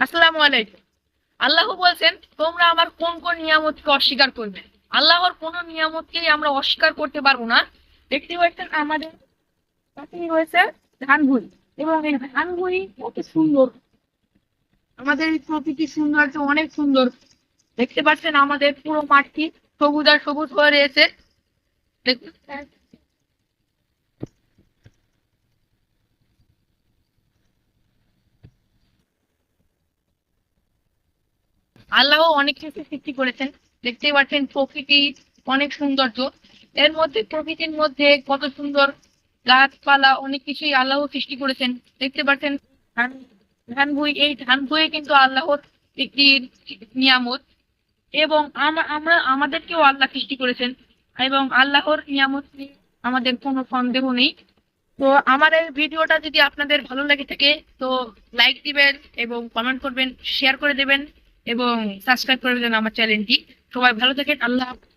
আসসালামু আলাইকুম। আল্লাহ বলছেন, তোমরা আমার কোন কোন নিয়ামতকে অস্বীকার করবে। আল্লাহর কোন নিয়ামতকেই আমরা অস্বীকার করতে পারবো না। দেখতে পাচ্ছেন আমাদের পাশেই রয়েছে ধানভুঁই, এবং এই ধানভুঁই কত সুন্দর। আমাদের এই প্রকৃতির সৌন্দর্য অনেক সুন্দর। দেখতে পাচ্ছেন আমাদের পুরো মাঠটি সবুজ আর সবুজ হয়ে রয়েছে। দেখুন, আল্লাহ অনেক কিছু সৃষ্টি করেছেন। দেখতেই পাচ্ছেন প্রকৃতি অনেক সৌন্দর্য। এর মধ্যে প্রকৃতির মধ্যে কত সুন্দর গাছপালা অনেক কিছুই আল্লাহ সৃষ্টি করেছেন। দেখতে পাচ্ছেন ধান ধান ভুঁই, এই ধান ভুঁই কিন্তু আল্লাহর একটি নিয়ামত। এবং আমরা আমাদেরকেও আল্লাহ সৃষ্টি করেছেন, এবং আল্লাহর নিয়ামত নিয়ে আমাদের কোনো সন্দেহ নেই। তো আমার এই ভিডিওটা যদি আপনাদের ভালো লেগে থাকে, তো লাইক দিবেন এবং কমেন্ট করবেন, শেয়ার করে দেবেন এবং সাবস্ক্রাইব করে দেবেন আমার চ্যানেলটি। সবাই ভালো থাকেন। আল্লাহ হাফেজ।